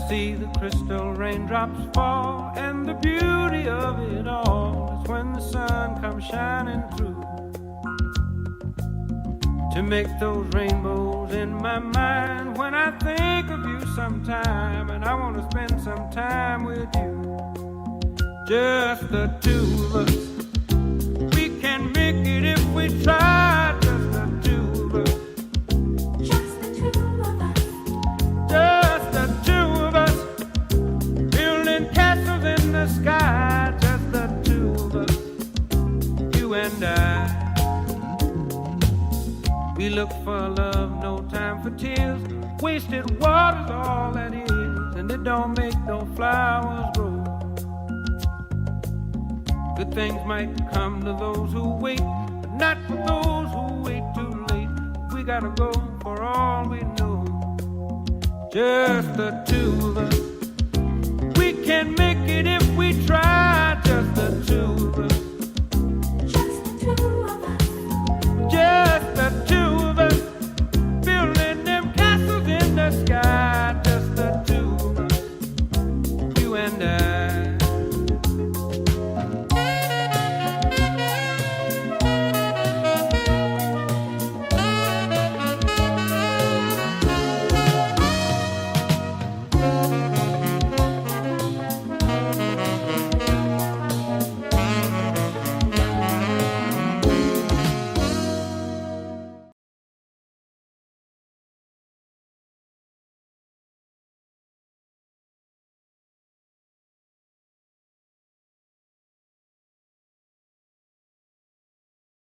see the crystal raindrops fall, and the beauty of it all is when the sun comes shining through to make those rainbows in my mind. When I think of you sometime, and I want to spend some time with you, just the two of us. We can make it if we try, just the two of us. Just the two of us. Just the two of us, building castles in the sky. Just the two of us, you and I. We look for love, no time for tears. Wasted water's all that is, and it don't make no flowers grow. Good things might come to those who wait, but not for those who wait too late. We gotta go for all we know. Just the two of us. We can make it if we try.